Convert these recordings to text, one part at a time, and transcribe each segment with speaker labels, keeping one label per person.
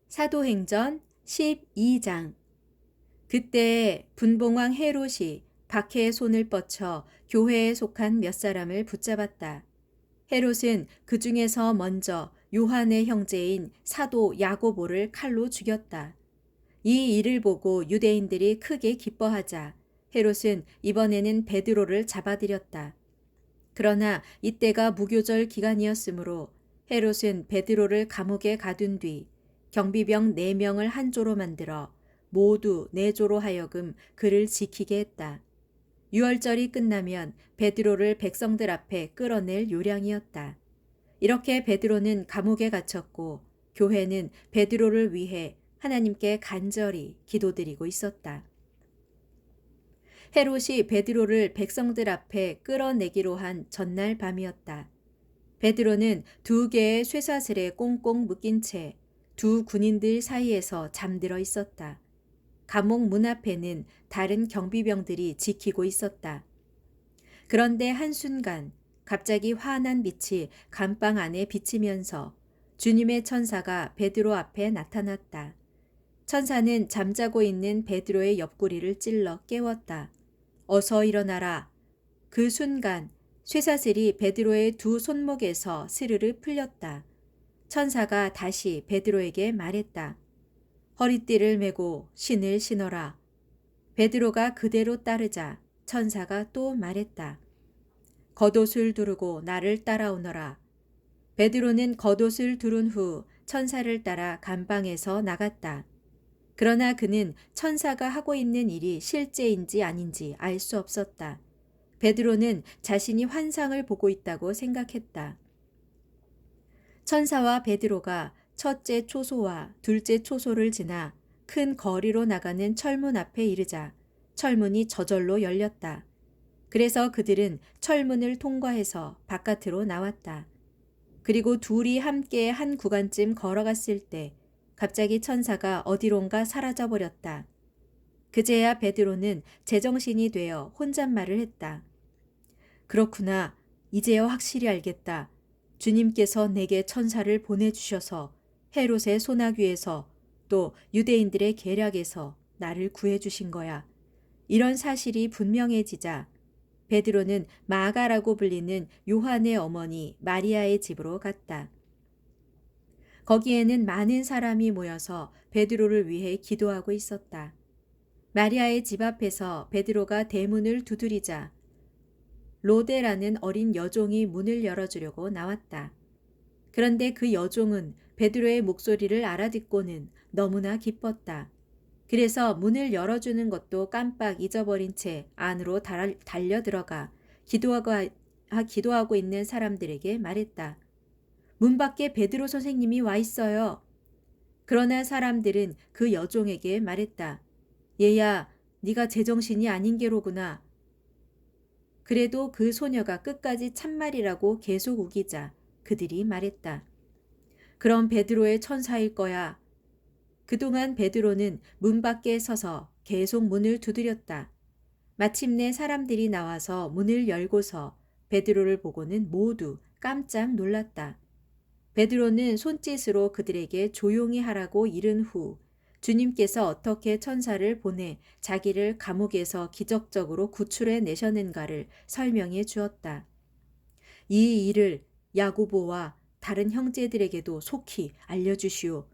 Speaker 1: 사도행전 12장. 그때 분봉왕 헤롯이 박해의 손을 뻗쳐 교회에 속한 몇 사람을 붙잡았다. 헤롯은 그 중에서 먼저 요한의 형제인 사도 야고보를 칼로 죽였다. 이 일을 보고 유대인들이 크게 기뻐하자 헤롯은 이번에는 베드로를 잡아들였다. 그러나 이때가 무교절 기간이었으므로 헤롯은 베드로를 감옥에 가둔 뒤 경비병 4명을 한 조로 만들어 모두 4조로 하여금 그를 지키게 했다. 유월절이 끝나면 베드로를 백성들 앞에 끌어낼 요량이었다. 이렇게 베드로는 감옥에 갇혔고 교회는 베드로를 위해 하나님께 간절히 기도드리고 있었다. 헤롯이 베드로를 백성들 앞에 끌어내기로 한 전날 밤이었다. 베드로는 2개의 쇠사슬에 꽁꽁 묶인 채 2군인들 사이에서 잠들어 있었다. 감옥 문 앞에는 다른 경비병들이 지키고 있었다. 그런데 한순간 갑자기 환한 빛이 감방 안에 비치면서 주님의 천사가 베드로 앞에 나타났다. 천사는 잠자고 있는 베드로의 옆구리를 찔러 깨웠다. 어서 일어나라. 그 순간 쇠사슬이 베드로의 2 손목에서 스르르 풀렸다. 천사가 다시 베드로에게 말했다. 허리띠를 메고 신을 신어라. 베드로가 그대로 따르자 천사가 또 말했다. 겉옷을 두르고 나를 따라오너라. 베드로는 겉옷을 두른 후 천사를 따라 감방에서 나갔다. 그러나 그는 천사가 하고 있는 일이 실제인지 아닌지 알 수 없었다. 베드로는 자신이 환상을 보고 있다고 생각했다. 천사와 베드로가 첫째 초소와 둘째 초소를 지나 큰 거리로 나가는 철문 앞에 이르자 철문이 저절로 열렸다. 그래서 그들은 철문을 통과해서 바깥으로 나왔다. 그리고 둘이 함께 한 구간쯤 걸어갔을 때 갑자기 천사가 어디론가 사라져 버렸다. 그제야 베드로는 제정신이 되어 혼잣말을 했다. 그렇구나. 이제야 확실히 알겠다. 주님께서 내게 천사를 보내주셔서 헤롯의 소나귀에서 또 유대인들의 계략에서 나를 구해주신 거야. 이런 사실이 분명해지자 베드로는 마가라고 불리는 요한의 어머니 마리아의 집으로 갔다. 거기에는 많은 사람이 모여서 베드로를 위해 기도하고 있었다. 마리아의 집 앞에서 베드로가 대문을 두드리자 로데라는 어린 여종이 문을 열어주려고 나왔다. 그런데 그 여종은 베드로의 목소리를 알아듣고는 너무나 기뻤다. 그래서 문을 열어주는 것도 깜빡 잊어버린 채 안으로 달려 들어가 기도하고 있는 사람들에게 말했다. 문 밖에 베드로 선생님이 와 있어요. 그러나 사람들은 그 여종에게 말했다. 얘야, 네가 제정신이 아닌 게로구나. 그래도 그 소녀가 끝까지 참말이라고 계속 우기자 그들이 말했다. 그럼 베드로의 천사일 거야. 그동안 베드로는 문 밖에 서서 계속 문을 두드렸다. 마침내 사람들이 나와서 문을 열고서 베드로를 보고는 모두 깜짝 놀랐다. 베드로는 손짓으로 그들에게 조용히 하라고 이른 후 주님께서 어떻게 천사를 보내 자기를 감옥에서 기적적으로 구출해 내셨는가를 설명해 주었다. 이 일을 야고보와 다른 형제들에게도 속히 알려주시오.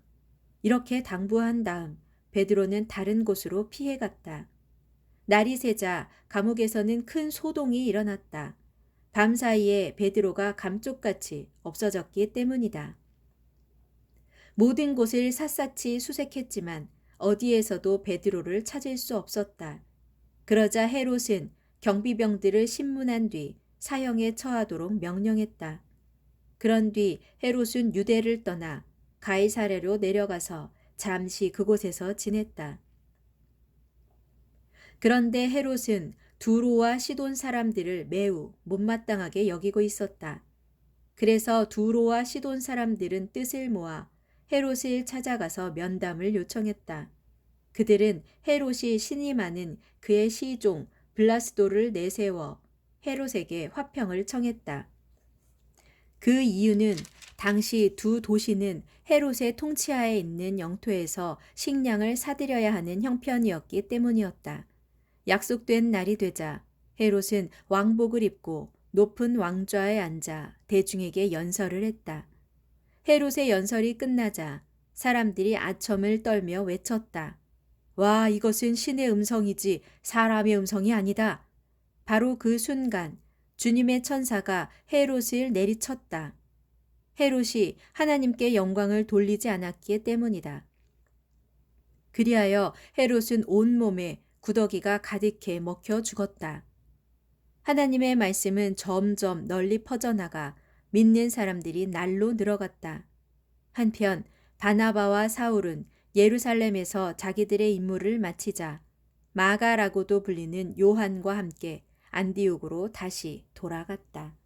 Speaker 1: 이렇게 당부한 다음 베드로는 다른 곳으로 피해갔다. 날이 새자 감옥에서는 큰 소동이 일어났다. 밤사이에 베드로가 감쪽같이 없어졌기 때문이다. 모든 곳을 샅샅이 수색했지만 어디에서도 베드로를 찾을 수 없었다. 그러자 헤롯은 경비병들을 신문한 뒤 사형에 처하도록 명령했다. 그런 뒤 헤롯은 유대를 떠나 가이사랴로 내려가서 잠시 그곳에서 지냈다. 그런데 헤롯은 두로와 시돈 사람들을 매우 못마땅하게 여기고 있었다. 그래서 두로와 시돈 사람들은 뜻을 모아 헤롯을 찾아가서 면담을 요청했다. 그들은 헤롯이 신임하는 그의 시종 블라스도를 내세워 헤롯에게 화평을 청했다. 그 이유는 당시 두 도시는 헤롯의 통치하에 있는 영토에서 식량을 사들여야 하는 형편이었기 때문이었다. 약속된 날이 되자 헤롯은 왕복을 입고 높은 왕좌에 앉아 대중에게 연설을 했다. 헤롯의 연설이 끝나자 사람들이 아첨을 떨며 외쳤다. 와, 이것은 신의 음성이지 사람의 음성이 아니다. 바로 그 순간 주님의 천사가 헤롯을 내리쳤다. 헤롯이 하나님께 영광을 돌리지 않았기 때문이다. 그리하여 헤롯은 온몸에 구더기가 가득해 먹혀 죽었다. 하나님의 말씀은 점점 널리 퍼져나가 믿는 사람들이 날로 늘어갔다. 한편 바나바와 사울은 예루살렘에서 자기들의 임무를 마치자 마가라고도 불리는 요한과 함께 안디옥으로 다시 돌아갔다.